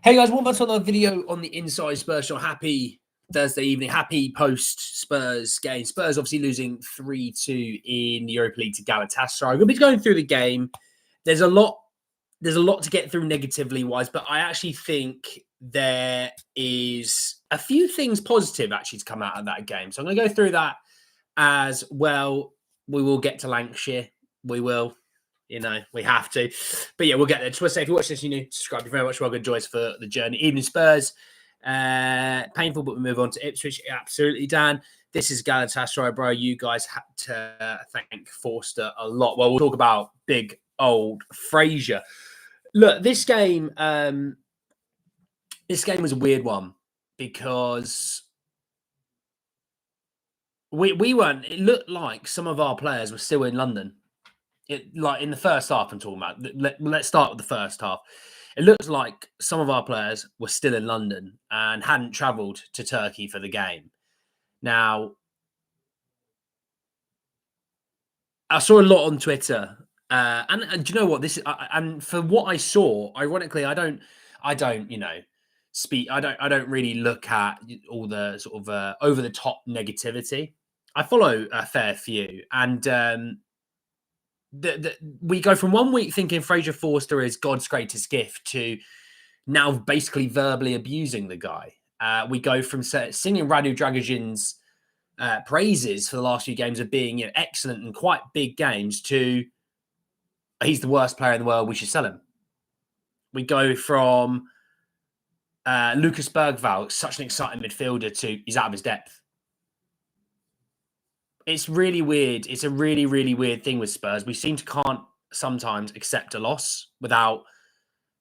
Hey guys, welcome back to another video on the Inside Spurs show. Happy Thursday evening. Happy post-Spurs game. Spurs obviously losing 3-2 in the Europa League to Galatasaray. We're going to be going through the game. There's a lot to get through negatively wise, but I actually think there is a few things positive actually to come out of that game. So I'm going to go through that as well. We will get to Lankshear. We will. We have to. But yeah, we'll get there. Just want to say, if you watch this, subscribe. You're very much welcome. Join us for the journey. Evening Spurs. Painful, but we move on to Ipswich. Absolutely, Dan. This is Galatasaray, bro. You guys had to thank Forster a lot. Well, we'll talk about big old Fraser. Look, this game was a weird one because we weren't. It looked like some of our players were still in London. Like in the first half, I'm talking about. Let's start with the first half. It looks like some of our players were still in London and hadn't travelled to Turkey for the game. Now, I saw a lot on Twitter, and do you know what? This is, and for what I saw, ironically, I don't, speak. I don't really look at all the sort of over the top negativity. I follow a fair few, and we go from 1 week thinking Fraser Forster is God's greatest gift to now basically verbally abusing the guy. We go from singing Radu Dragić's praises for the last few games of being excellent and quite big games to he's the worst player in the world, we should sell him. We go from Lucas Bergvall, such an exciting midfielder, to he's out of his depth. It's really weird. It's a really, really weird thing with Spurs. We seem to can't sometimes accept a loss without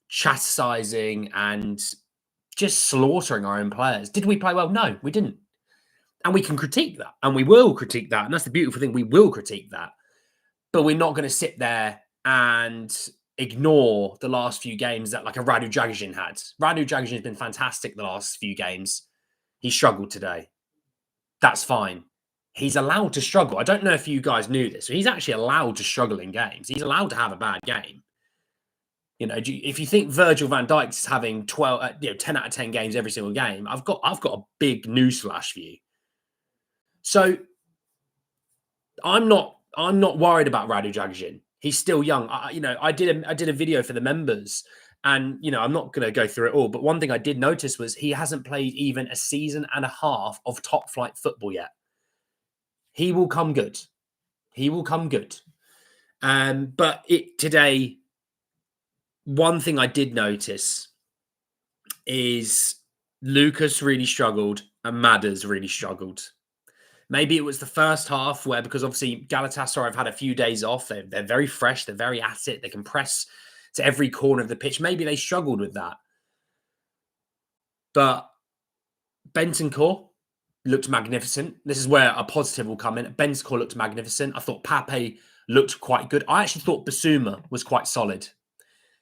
chastising and just slaughtering our own players. Did we play well? No, we didn't. And we can critique that. And we will critique that. And that's the beautiful thing. We will critique that. But we're not going to sit there and ignore the last few games that like a Radu Dragić had. Radu Dragić has been fantastic the last few games. He struggled today. That's fine. He's allowed to struggle. I don't know if you guys knew this. He's actually allowed to struggle in games. He's allowed to have a bad game. If you think Virgil van Dijk is having 10 out of 10 games every single game, I've got a big newsflash for you. So I'm not worried about Radu Dragić. He's still young. I did a video for the members, and I'm not going to go through it all. But one thing I did notice was he hasn't played even a season and a half of top flight football yet. He will come good. He will come good. But today, one thing I did notice is Lucas really struggled and Madders really struggled. Maybe it was the first half where, because obviously Galatasaray have had a few days off. They're very fresh. They're very at it. They can press to every corner of the pitch. Maybe they struggled with that. But Bentancur looked magnificent. This is where a positive will come in. Bentancur looked magnificent. I thought Pape looked quite good. I actually thought Bissouma was quite solid.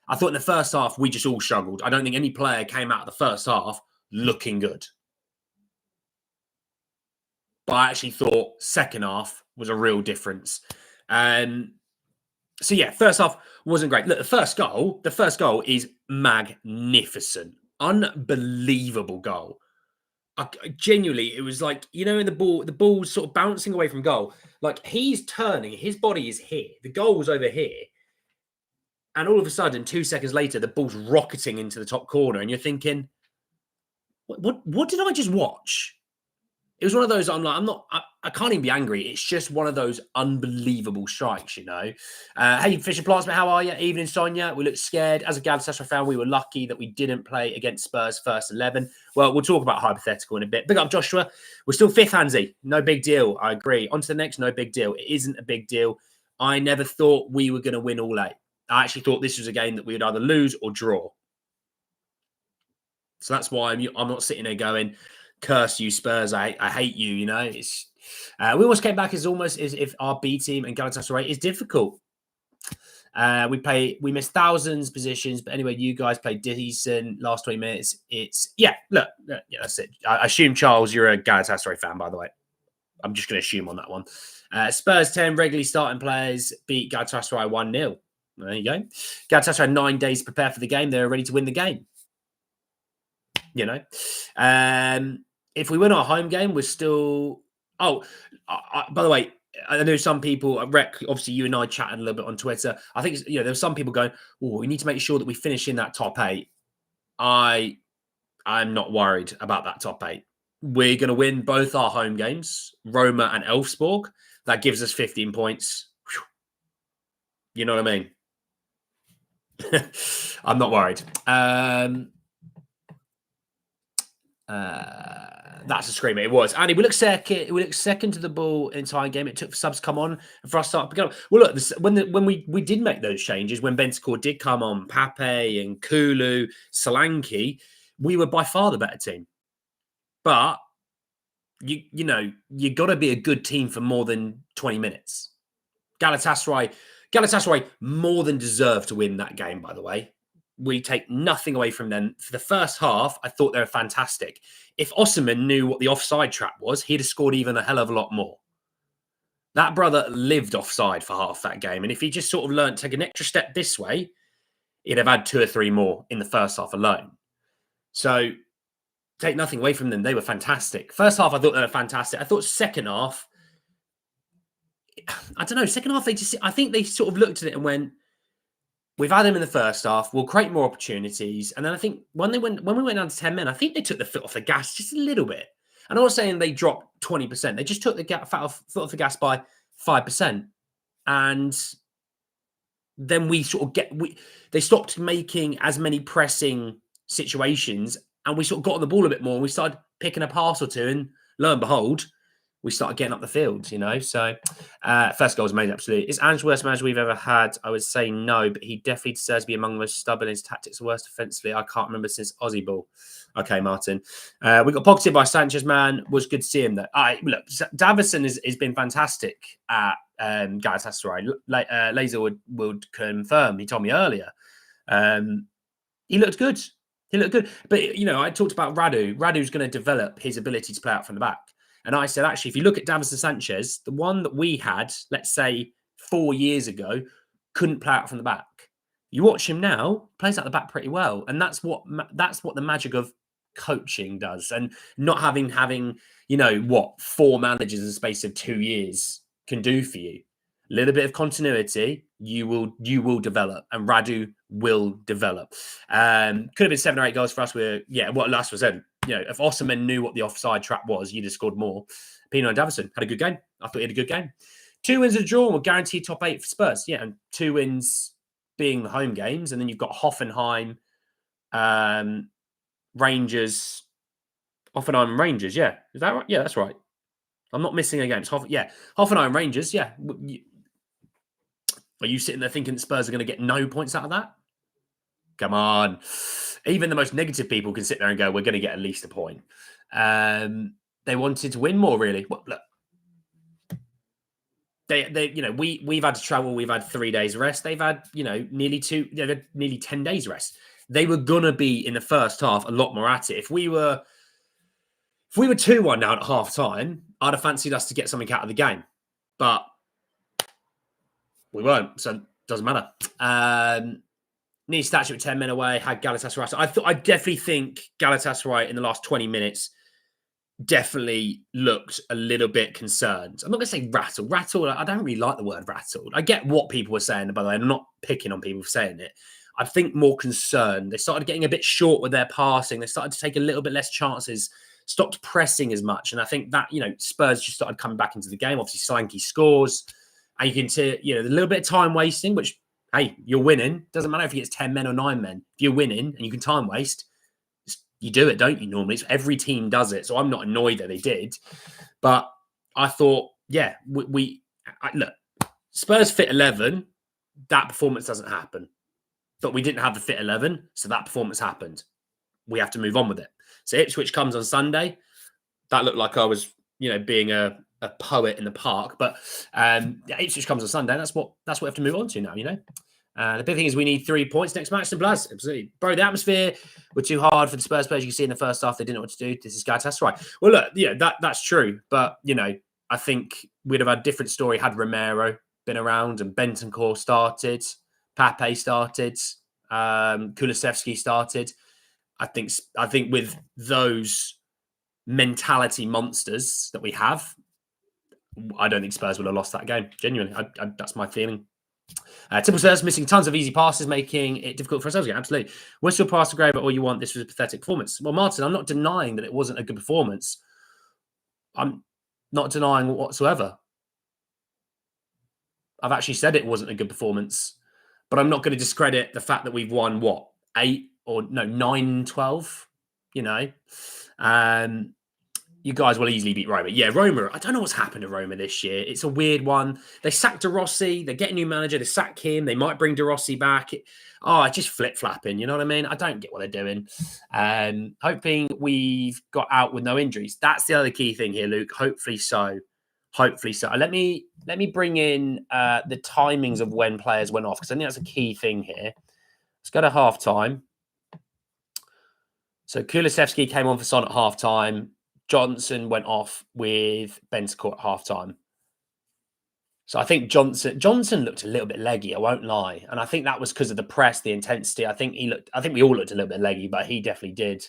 I thought in the first half, we just all struggled. I don't think any player came out of the first half looking good. But I actually thought second half was a real difference. So yeah, first half wasn't great. Look, the first goal is magnificent. Unbelievable goal. Genuinely, it was like, in the ball's sort of bouncing away from goal. Like, he's turning, his body is here. The goal was over here. And all of a sudden, 2 seconds later, the ball's rocketing into the top corner. And you're thinking, what did I just watch? It was one of those, I can't even be angry. It's just one of those unbelievable strikes, Hey, Fisher Plantsman, how are you? Evening, Sonia. We look scared. As a Galatasaray fan, we were lucky that we didn't play against Spurs' first 11. Well, we'll talk about hypothetical in a bit. Big up, Joshua. We're still fifth, Hansi. No big deal. I agree. On to the next, no big deal. It isn't a big deal. I never thought we were going to win all 8. I actually thought this was a game that we would either lose or draw. So that's why I'm not sitting there going, curse you, Spurs. I hate you, It's we almost came back as almost as if our B team and Galatasaray is difficult. We missed thousands positions, but anyway, you guys played decent last 20 minutes. That's it. I assume, Charles, you're a Galatasaray fan, by the way. I'm just going to assume on that one. Spurs 10 regularly starting players beat Galatasaray 1-0. There you go. Galatasaray had 9 days to prepare for the game. They were ready to win the game. You know, if we win our home game, we're still. Oh, by the way, I know some people. Rec, obviously, you and I chatted a little bit on Twitter. I think there's some people going, "Oh, we need to make sure that we finish in that top 8." I'm not worried about that top 8. We're going to win both our home games, Roma and Elfsborg. That gives us 15 points. Whew. You know what I mean? I'm not worried. That's a screamer. It was. Andy, we look second to the ball in the entire game. It took for subs to come on and for us to start picking up. Well, look, when we did make those changes, when Bentancur did come on, Pape and Kulu, Solanke, we were by far the better team. But you got to be a good team for more than 20 minutes. Galatasaray more than deserved to win that game, by the way. We take nothing away from them. For the first half, I thought they were fantastic. If Osimhen knew what the offside trap was, he'd have scored even a hell of a lot more. That brother lived offside for half that game. And if he just sort of learned to take an extra step this way, he'd have had 2 or 3 more in the first half alone. So take nothing away from them. They were fantastic. First half, I thought they were fantastic. I thought second half, I don't know, second half, I think they sort of looked at it and went, we've had them in the first half. We'll create more opportunities. And then I think when we went down to 10 men, I think they took the foot off the gas just a little bit. And I'm not saying they dropped 20%. They just took the foot off the gas by 5%. And then we sort of they stopped making as many pressing situations. And we sort of got on the ball a bit more. And we started picking a pass or two. And lo and behold, we started getting up the field, So, first goal was made, absolutely. Is Ange worst manager we've ever had? I would say no, but he definitely deserves to be among the most stubborn. His tactics are worst offensively. I can't remember since Aussie Ball. Okay, Martin. We got pocketed by Sanchez, man. Was good to see him there. Look, Davison has been fantastic at Galatasaray. Laser would confirm. He told me earlier. He looked good. But, I talked about Radu. Radu's going to develop his ability to play out from the back. And I said, actually, if you look at Davison Sanchez, the one that we had, let's say 4 years ago, couldn't play out from the back. You watch him now, plays out the back pretty well. And that's what the magic of coaching does. And not having 4 managers in the space of 2 years can do for you. A little bit of continuity, you will develop, and Radu will develop. Could have been 7 or 8 goals for us. What last was said. If Osimhen knew what the offside trap was, you'd have scored more. Pino and Davison had a good game. I thought he had a good game. 2 wins and a draw will guarantee top 8 for Spurs. Yeah, and 2 wins being the home games, and then you've got Hoffenheim, Rangers, Hoffenheim, Rangers. Yeah, is that right? Yeah, that's right. I'm not missing a game. It's Hoffenheim, Rangers. Yeah. Are you sitting there thinking that Spurs are going to get no points out of that? Come on. Even the most negative people can sit there and go, we're going to get at least a point. They wanted to win more, really. Well, look, we've had to travel. We've had 3 days rest. They've had, nearly 10 days rest. They were going to be in the first half a lot more at it. If we were 2-1 down at half time, I'd have fancied us to get something out of the game, but we weren't. So it doesn't matter. Need statue at 10 men away, had Galatasaray. I definitely think Galatasaray in the last 20 minutes definitely looked a little bit concerned. I'm not going to say rattled. Rattled, I don't really like the word rattled. I get what people were saying, by the way, and I'm not picking on people for saying it. I think more concerned. They started getting a bit short with their passing. They started to take a little bit less chances, stopped pressing as much. And I think that, Spurs just started coming back into the game. Obviously, Solanke scores. And you can see, a little bit of time wasting, which, hey, you're winning. Doesn't matter if he gets 10 men or 9 men. If you're winning and you can time waste, you do it, don't you, normally? So every team does it. So I'm not annoyed that they did. But I thought, look, Spurs fit 11, that performance doesn't happen. But we didn't have the fit 11, so that performance happened. We have to move on with it. So Ipswich comes on Sunday. That looked like I was, being a poet in the park. But Ipswich comes on Sunday. That's what we have to move on to now, The big thing is we need 3 points next match. And Blaz, absolutely. Bro, the atmosphere were too hard for the Spurs players. You can see in the first half, they didn't know what to do. This is Galatasaray. Well, look, that's true. But, I think we'd have had a different story had Romero been around and Bentancur started, Pape started, Kulusevski started. I think with those mentality monsters that we have, I don't think Spurs would have lost that game. Genuinely, that's my feeling. Triple Spurs missing tons of easy passes, making it difficult for ourselves. Yeah, absolutely. Whistle past the grave, but all you want. This was a pathetic performance. Well, Martin, I'm not denying that it wasn't a good performance. I'm not denying whatsoever. I've actually said it wasn't a good performance, but I'm not going to discredit the fact that we've won, 9-12, you know. You guys will easily beat Roma. Yeah, Roma, I don't know what's happened to Roma this year. It's a weird one. They sacked De Rossi. They get a new manager. They sack him. They might bring De Rossi back. Just flip-flapping. You know what I mean? I don't get what they're doing. Hoping we've got out with no injuries. That's the other key thing here, Luke. Hopefully so. Hopefully so. Let me bring in the timings of when players went off, because I think that's a key thing here. Let's go to half-time. So Kulusevski came on for Son at half-time. Johnson went off with Bentancur at half-time. So I think Johnson looked a little bit leggy, I won't lie. And I think that was because of the press, the intensity. I think we all looked a little bit leggy, but he definitely did.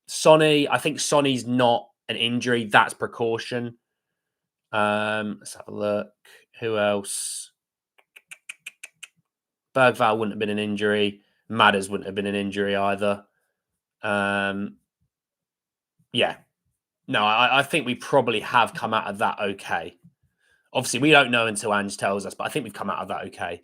Sonny, I think Sonny's not an injury. That's precaution. Let's have a look. Who else? Bergvall wouldn't have been an injury. Madders wouldn't have been an injury either. Yeah. No, I think we probably have come out of that okay. Obviously, we don't know until Ange tells us, but I think we've come out of that okay.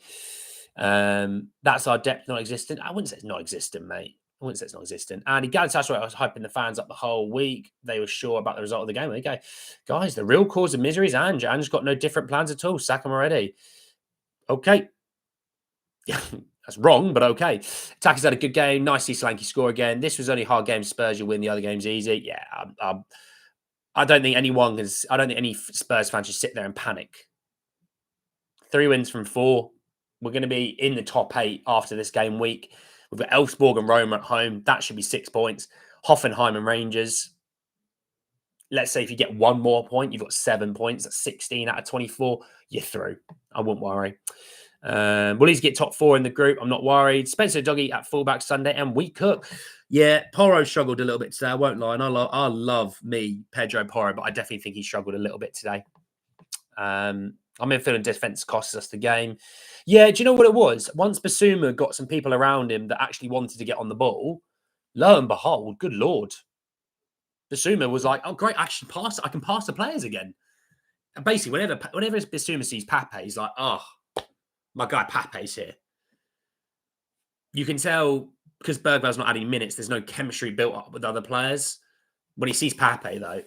That's our depth not existent. I wouldn't say it's not existent, mate. I wouldn't say it's not existent. And Galatasaray, I was hyping the fans up the whole week. They were sure about the result of the game. Okay, guys, the real cause of misery is Ange. Ange's got no different plans at all. Sack him already. Okay. Yeah, that's wrong, but okay. Attackers had a good game. Nice to see Solanke score again. This was only hard game. Spurs, you win. The other game's easy. Yeah, I don't think any Spurs fan should sit there and panic. 3 wins from 4. We're going to be in the top 8 after this game week. We've got Elfsborg and Roma at home. That should be 6 points. Hoffenheim and Rangers. Let's say if you get one more point, you've got 7 points. That's 16 out of 24. You're through. I wouldn't worry. We'll easily get top 4 in the group. I'm not worried. Spencer Doggy at fullback Sunday, and we cook. Yeah, Porro struggled a little bit today. I won't lie. And I love me, Pedro Porro, but I definitely think he struggled a little bit today. I'm in feeling defense costs us the game. Yeah, do you know what it was? Once Basuma got some people around him that actually wanted to get on the ball, lo and behold, good Lord. Basuma was like, oh, great, I can pass the players again. And basically, whenever Basuma sees Pape, he's like, oh, my guy Pape's here. You can tell, because Bergvall's not adding minutes, there's no chemistry built up with other players. When he sees Pape, though,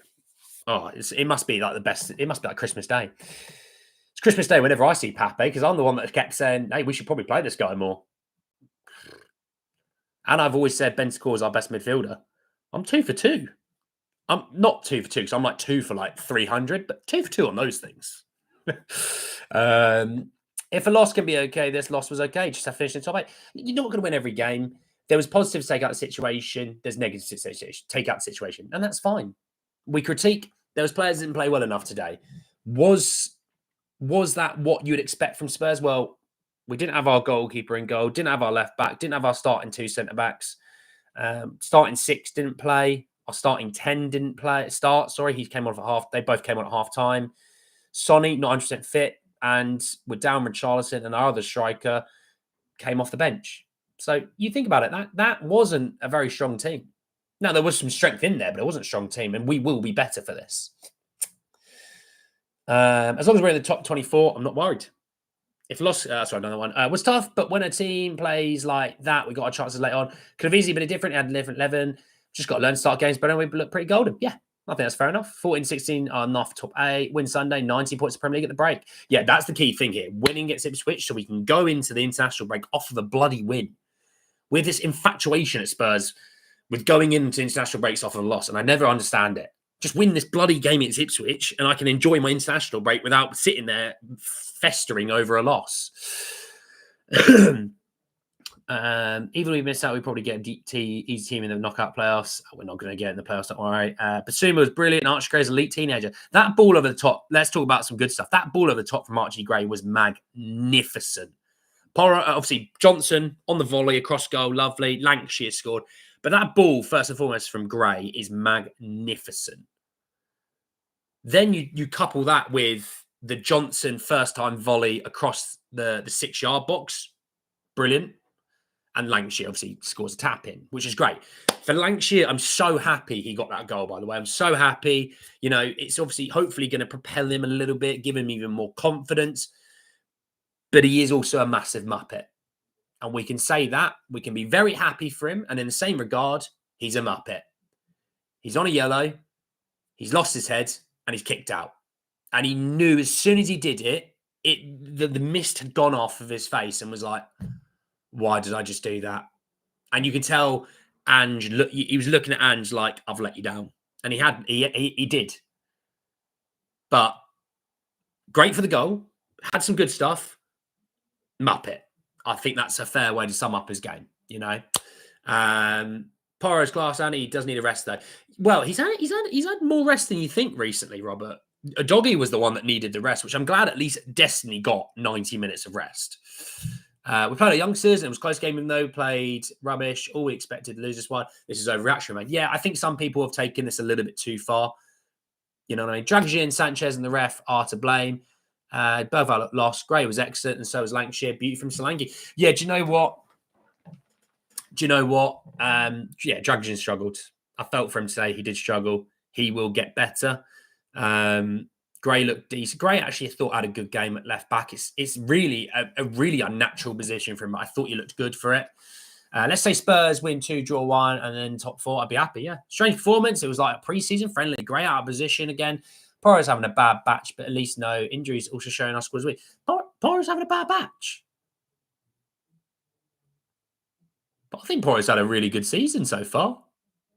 it must be like the best. It must be like Christmas Day. It's Christmas Day whenever I see Pape, because I'm the one that kept saying, hey, we should probably play this guy more. And I've always said Bentancur is our best midfielder. I'm 2 for 2. I'm not 2 for 2, because I'm like 2 for like 300, but 2 for 2 on those things. If a loss can be okay, this loss was okay. Just have to finish in the top 8. You're not going to win every game. There was positives to take out the situation. There's negatives to take out the situation. And that's fine. We critique. There was players that didn't play well enough today. Was that what you'd expect from Spurs? Well, we didn't have our goalkeeper in goal. Didn't have our left back. Didn't have our starting 2 centre-backs. Starting 6 didn't play. Our starting 10 didn't start. He came on for half. They both came on at half time. Sonny, not 100% fit. And with down Richarlison and our other striker came off the bench. So you think about it, that wasn't a very strong team. Now, there was some strength in there, but it wasn't a strong team, and we will be better for this. As long as we're in the top 24, I'm not worried. If lost, another one was tough, but when a team plays like that, we got our chances later on. Could have easily been a different, had a different 11. Just got to learn to start games better, and we look pretty golden. Yeah. I think that's fair enough. 14-16 are enough top 8. Win Sunday, 90 points of Premier League at the break. Yeah, that's the key thing here. Winning gets Ipswich so we can go into the international break off of a bloody win. With this infatuation at Spurs with going into international breaks off of a loss, and I never understand it. Just win this bloody game against Ipswich and I can enjoy my international break without sitting there festering over a loss. Even if we miss out, we probably get easy team in the knockout playoffs. We're not going to get in the playoffs, don't worry. Basuma was brilliant. Archie Gray's elite teenager. That ball over the top, let's talk about some good stuff. That ball over the top from Archie Gray was magnificent. Obviously, Johnson on the volley across goal, lovely. Lankshear scored. But that ball, first and foremost, from Gray is magnificent. Then you couple that with the Johnson first-time volley across the 6-yard box. Brilliant. And Lankshear obviously scores a tap-in, which is great. For Lankshear, I'm so happy he got that goal, by the way. I'm so happy. It's obviously hopefully going to propel him a little bit, give him even more confidence. But he is also a massive muppet. And we can say that. We can be very happy for him. And in the same regard, he's a muppet. He's on a yellow. He's lost his head and he's kicked out. And he knew as soon as he did it, the mist had gone off of his face and was like, why did I just do that? And you could tell Ange, he was looking at Ange like, I've let you down. And he did. But great for the goal. Had some good stuff. Muppet. I think that's a fair way to sum up his game, Porro's class, and he does need a rest though. Well, he's had more rest than you think recently, Robert. Doggy was the one that needed the rest, which I'm glad at least Destiny got 90 minutes of rest. We played our youngsters, and it was a close game, even though we played rubbish. All we expected to lose this one. This is overreaction, man. Yeah, I think some people have taken this a little bit too far. You know what I mean? Draghian, Sanchez, and the ref are to blame. Both lost. Gray was excellent, and so was Lankshear. Beauty from Solanke. Yeah, do you know what? Yeah, Draghian struggled. I felt for him today. He did struggle. He will get better. Gray looked decent. Gray actually thought had a good game at left back. It's really a really unnatural position for him. I thought he looked good for it. Let's say Spurs win 2, draw 1, and then top 4. I'd be happy. Yeah, strange performance. It was like a pre-season friendly. Gray out of position again. Porro's having a bad batch, but at least no injuries. Also showing our squad's weak. Porro's having a bad batch. But I think Porro's had a really good season so far.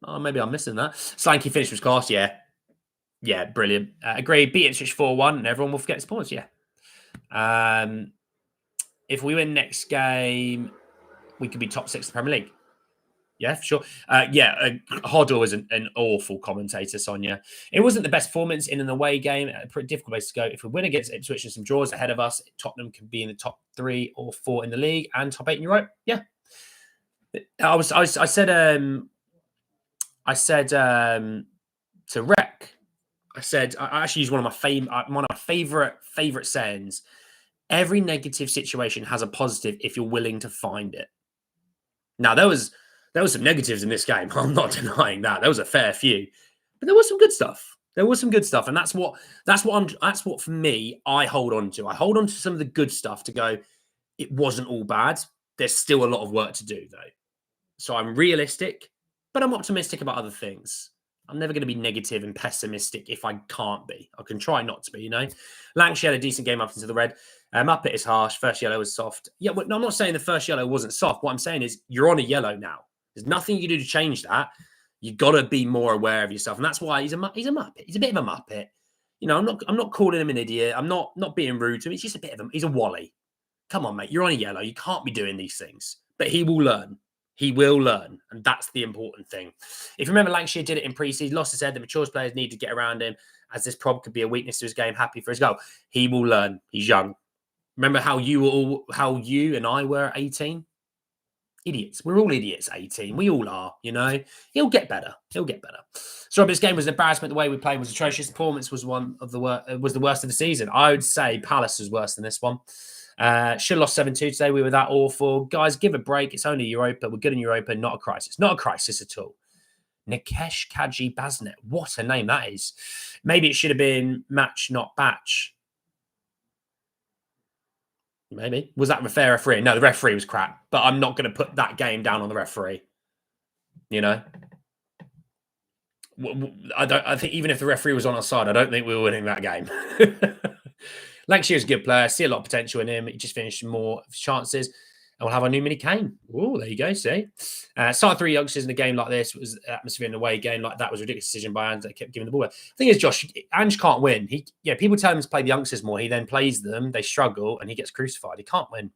Oh, maybe I'm missing that. Slanky finished with class, yeah. Yeah, brilliant. Agreed. Beat Ipswich 4-1, and everyone will forget his points, yeah. If we win next game, we could be top 6 of the Premier League. Yeah, for sure. Hoddle was an awful commentator, Sonia. It wasn't the best performance in an away game. A pretty difficult place to go. If we win against Ipswich and some draws ahead of us, Tottenham can be in the top 3 or 4 in the league and top 8 in Europe. Yeah. I said to Rec, I actually used one of my favorite sayings. Every negative situation has a positive if you're willing to find it. Now there was some negatives in this game. I'm not denying that. There was a fair few, but there was some good stuff. And that's what for me I hold on to. I hold on to some of the good stuff to go. It wasn't all bad. There's still a lot of work to do though. So I'm realistic, but I'm optimistic about other things. I'm never going to be negative and pessimistic if I can't be. I can try not to be, Lankshear had a decent game up into the red. Muppet is harsh. First yellow was soft. Yeah, well, no, I'm not saying the first yellow wasn't soft. What I'm saying is you're on a yellow now. There's nothing you can do to change that. You've got to be more aware of yourself. And that's why he's a Muppet. He's a bit of a Muppet. I'm not calling him an idiot. I'm not being rude to him. He's just a bit of he's a Wally. Come on, mate. You're on a yellow. You can't be doing these things. But he will learn. He will learn, and that's the important thing. If you remember, Lankshear did it in pre-season, lost his head. The mature players need to get around him, as this prob could be a weakness to his game. Happy for his goal. He will learn. He's young. Remember how you and I were at 18? Idiots. We're all idiots at 18. We all are, He'll get better. So this game was an embarrassment. The way we played was atrocious. Performance was the worst of the season. I would say Palace was worse than this one. Should have lost 7-2 today. We were that awful. Guys, give a break. It's only Europa. We're good in Europa. Not a crisis. Not a crisis at all. Nikesh Kaji Basnet. What a name that is. Maybe it should have been match, not batch. Maybe. Was that the fair referee? No, the referee was crap. But I'm not going to put that game down on the referee. I think even if the referee was on our side, I don't think we were winning that game. Lankshear's a good player. I see a lot of potential in him. He just finished more chances. And we'll have our new mini Kane. Oh, there you go. See? Started 3 youngsters in a game like this. Was atmosphere in an away game like that was a ridiculous decision by Ange. They kept giving the ball away. The thing is, Josh, Ange can't win. People tell him to play the youngsters more. He then plays them. They struggle and he gets crucified. He can't win.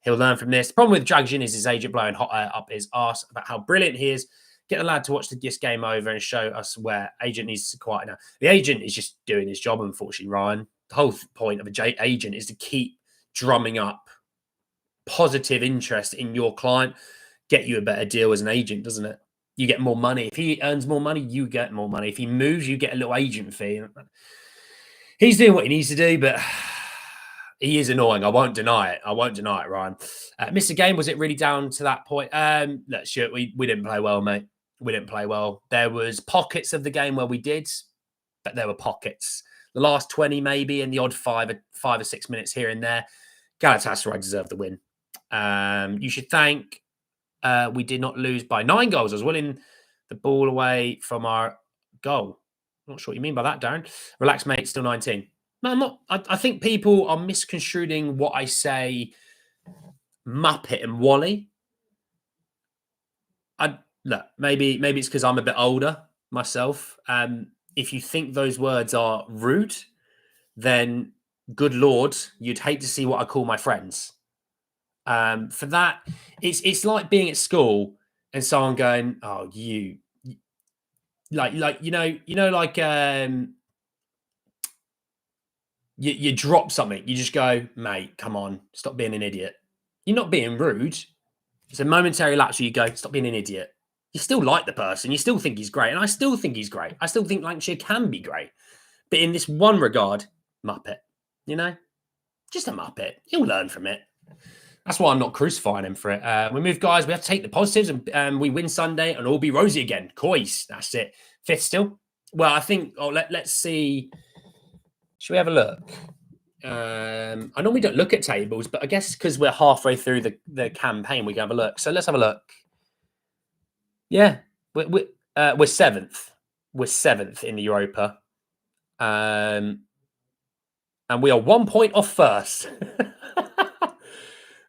He'll learn from this. The problem with Draghian is his agent blowing hot air up his arse about how brilliant he is. Get the lad to watch this game over and show us where agent needs to quiet now. The agent is just doing his job, unfortunately, Ryan. The whole point of an agent is to keep drumming up positive interest in your client get you a better deal as an agent, doesn't it? You get more money. If he earns more money, you get more money. If he moves, you get a little agent fee. He's doing what he needs to do, but he is annoying. I won't deny it. Ryan. Missed a game. Was it really down to that point? Look, sure, we didn't play well, mate. We didn't play well. There was pockets of the game where we did, but there were pockets. The last 20 maybe, and the odd 5 or 6 minutes here and there. Galatasaray deserved the win. You should thank we did not lose by 9 goals. I was winning the ball away from our goal. I'm not sure what you mean by that, Darren. Relax, mate. Still 19. No, I'm not. I think people are misconstruing what I say. Muppet and Wally. Look, maybe it's because I'm a bit older myself. If you think those words are rude, then good Lord, you'd hate to see what I call my friends. For that, it's like being at school and someone going, "Oh, you like you drop something, you just go, mate, come on, stop being an idiot." You're not being rude. It's a momentary lapse where you go, stop being an idiot. You still like the person, you still think he's great, and I still think he's great. I still think Lankshear can be great, but in this one regard, Muppet, just a Muppet. He'll learn from it. That's why I'm not crucifying him for it. We move, guys. We have to take the positives, and we win Sunday, and all be rosy again. Coys, that's it. 5th still. Well, I think. Oh, let's see. Should we have a look? I normally don't look at tables, but I guess because we're halfway through the campaign, we can have a look. So let's have a look. Yeah, we're 7th. We're 7th in the Europa, and we are 1 point off first.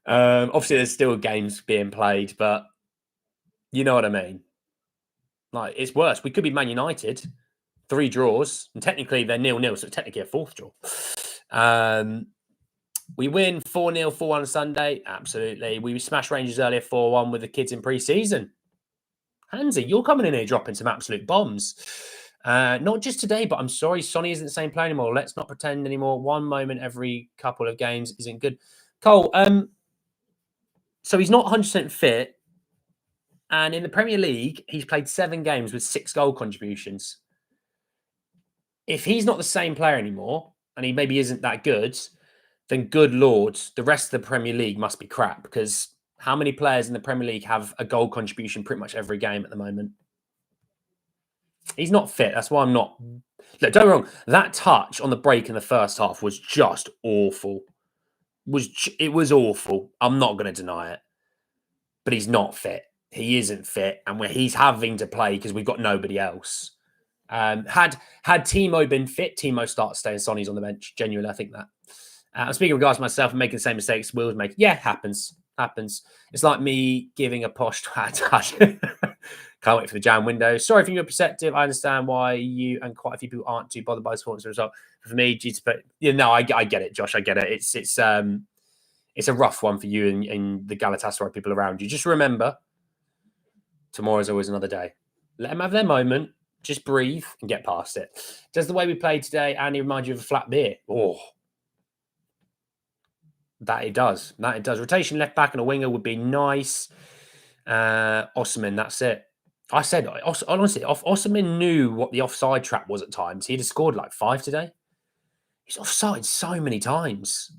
Obviously, there's still games being played, but you know what I mean. Like, it's worse. We could be Man United, 3 draws, and technically they're 0-0, so it's technically a 4th draw. We win 4-0, 4-1 on Sunday. Absolutely. We smashed Rangers earlier 4-1 with the kids in pre-season. Hansi, you're coming in here dropping some absolute bombs. Not just today, but I'm sorry, Sonny isn't the same player anymore. Let's not pretend anymore. One moment every couple of games isn't good. Cole, so he's not 100% fit. And in the Premier League, he's played 7 games with 6 goal contributions. If he's not the same player anymore, and he maybe isn't that good, then good Lord, the rest of the Premier League must be crap, because how many players in the Premier League have a goal contribution pretty much every game at the moment? He's not fit. That's why I'm not... Look, don't get me wrong. That touch on the break in the first half was just awful. It was awful. I'm not going to deny it. But he's not fit. He isn't fit. And he's having to play because we've got nobody else. Had Timo been fit, Timo starts staying. Sonny's on the bench. Genuinely, I think that. I'm speaking regards to myself and making the same mistakes Will's make. Yeah, happens. It's like me giving a posh twat. Can't wait for the jam window. Sorry for your perspective. I understand why you and quite a few people aren't too bothered by the performance result. For me, I get it, Josh. I get it. It's a rough one for you and the Galatasaray people around you. Just remember, tomorrow's always another day. Let them have their moment. Just breathe and get past it. Does the way we played today, Andy, remind you of a flat beer? Oh, that it does. Rotation left back and a winger would be nice. Osman, that's it. I said, honestly, Osman knew what the offside trap was at times. He'd have scored like 5 today. He's offside so many times.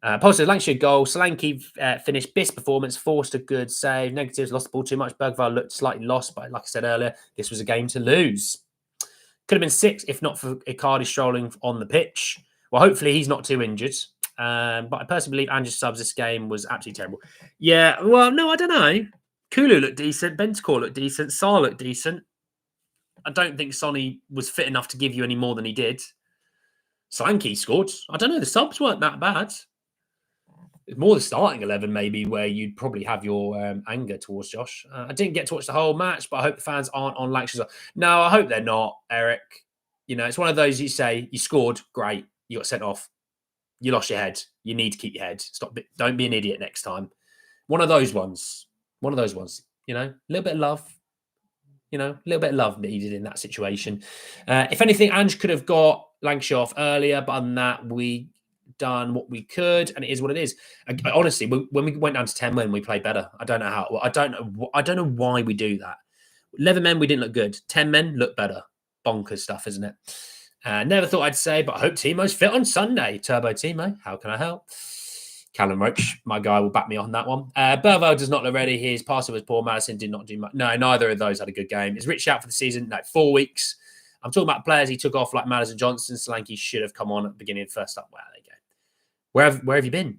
Positive, Lankshear goal. Solanke finished. Biss performance. Forced a good save. Negatives, lost the ball too much. Bergvall looked slightly lost, but like I said earlier, this was a game to lose. Could have been 6 if not for Icardi strolling on the pitch. Well, hopefully he's not too injured. But I personally believe Ange's subs this game was absolutely terrible. Yeah, well, no, I don't know. Kulu looked decent. Bentancur looked decent. Sarr looked decent. I don't think Sonny was fit enough to give you any more than he did. Solanke scored. I don't know. The subs weren't that bad. It's more the starting 11 maybe where you'd probably have your anger towards Josh. I didn't get to watch the whole match, but I hope the fans aren't on Lankshear. No, I hope they're not, Eric. It's one of those you say, you scored, great. You got sent off. You lost your head. You need to keep your head. Don't be an idiot next time. One of those ones. A little bit of love. A little bit of love needed in that situation. If anything, Ange could have got Lankshear off earlier, but other than that, we done what we could, and it is what it is. Honestly, when we went down to 10 men, we played better. I don't know how. I don't know why we do that. 11 men, we didn't look good. 10 men look better. Bonkers stuff, isn't it? Never thought I'd say, but I hope Timo's fit on Sunday. Turbo Timo, how can I help? Callum Roach, my guy, will back me on that one. Burwell does not look ready. His passing was poor. Madison did not do much. No, neither of those had a good game. Is Rich out for the season? No, 4 weeks. I'm talking about players he took off like Madison Johnson. Solanke should have come on at the beginning of the first up. Well, there you go. Where have you been?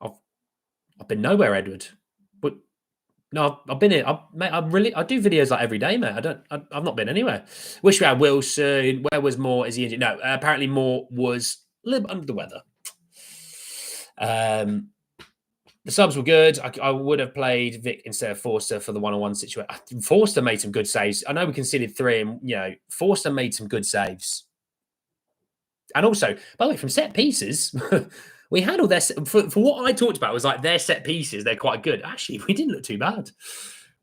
I've been nowhere, Edward. But no, I've been here. I do videos like every day, mate. I've not been anywhere. Wish we had Wilson. Where was Moore? Is he injured? No, apparently Moore was a little bit under the weather. The subs were good. I would have played Vic instead of Forster for the one-on-one situation. Forster made some good saves. I know we conceded 3, and Forster made some good saves. And also, by the way, from set pieces, we had all their for what I talked about was like their set pieces. They're quite good. Actually, we didn't look too bad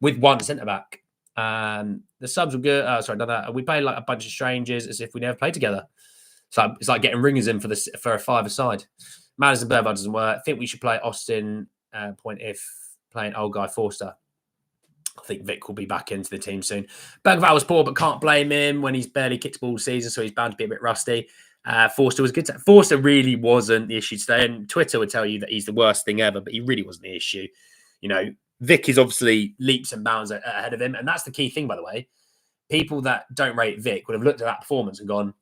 with one centre back. The subs were good. We played like a bunch of strangers as if we never played together. So it's like getting ringers in for a 5-a-side. Madison Burwell doesn't work. I think we should play Austin Point if playing old guy Forster. I think Vic will be back into the team soon. Burwell was poor, but can't blame him when he's barely kicked a ball season, so he's bound to be a bit rusty. Forster was good. Forster really wasn't the issue today, and Twitter would tell you that he's the worst thing ever, but he really wasn't the issue. Vic is obviously leaps and bounds ahead of him, and that's the key thing, by the way. People that don't rate Vic would have looked at that performance and gone,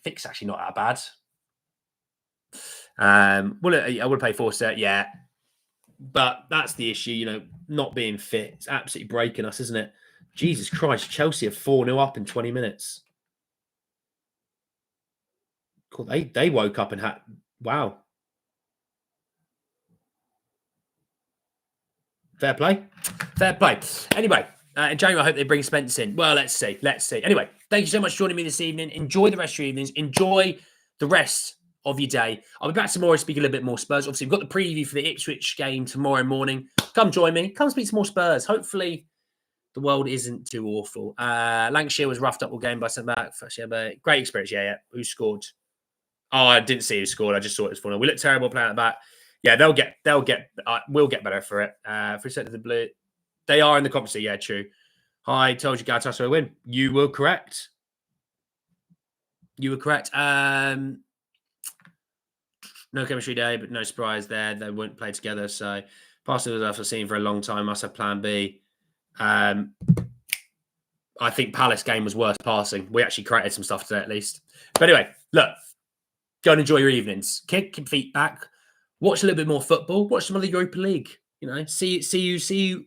Vic's actually not that bad. I would play Forster, yeah. But that's the issue, not being fit. It's absolutely breaking us, isn't it? Jesus Christ, Chelsea are 4-0 up in 20 minutes. Cool. They woke up and had... Wow. Fair play. Fair play. Anyway, in January, I hope they bring Spence in. Well, let's see. Anyway, thank you so much for joining me this evening. Enjoy the rest of your evenings. Enjoy the rest of your day. I'll be back tomorrow to speak a little bit more Spurs. Obviously, we've got the preview for the Ipswich game tomorrow morning. Come join me. Come speak some more Spurs. Hopefully, the world isn't too awful. Lankshear was roughed up all game by centre-back. Great experience. Yeah. Who scored? Oh, I didn't see who scored. I just saw it was 4-0. We look terrible playing at the back. Yeah, we'll get better for it. For a set of the blue. They are in the competition. Yeah, true. Hi, told you Galatasaray win. You were correct. No chemistry day, but no surprise there. They won't play together. So, passing was after seen for a long time. Must have plan B. I think Palace game was worse passing. We actually created some stuff today, at least. But anyway, look, go and enjoy your evenings. Kick your feet back. Watch a little bit more football. Watch some of the Europa League. See you.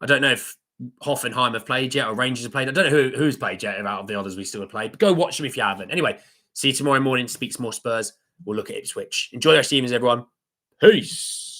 I don't know if Hoffenheim have played yet or Rangers have played. I don't know who's played yet out of the others we still have played. But go watch them if you haven't. Anyway, see you tomorrow morning. Speak some more Spurs. We'll look at Ipswich. Enjoy the rest of the evenings, everyone. Peace.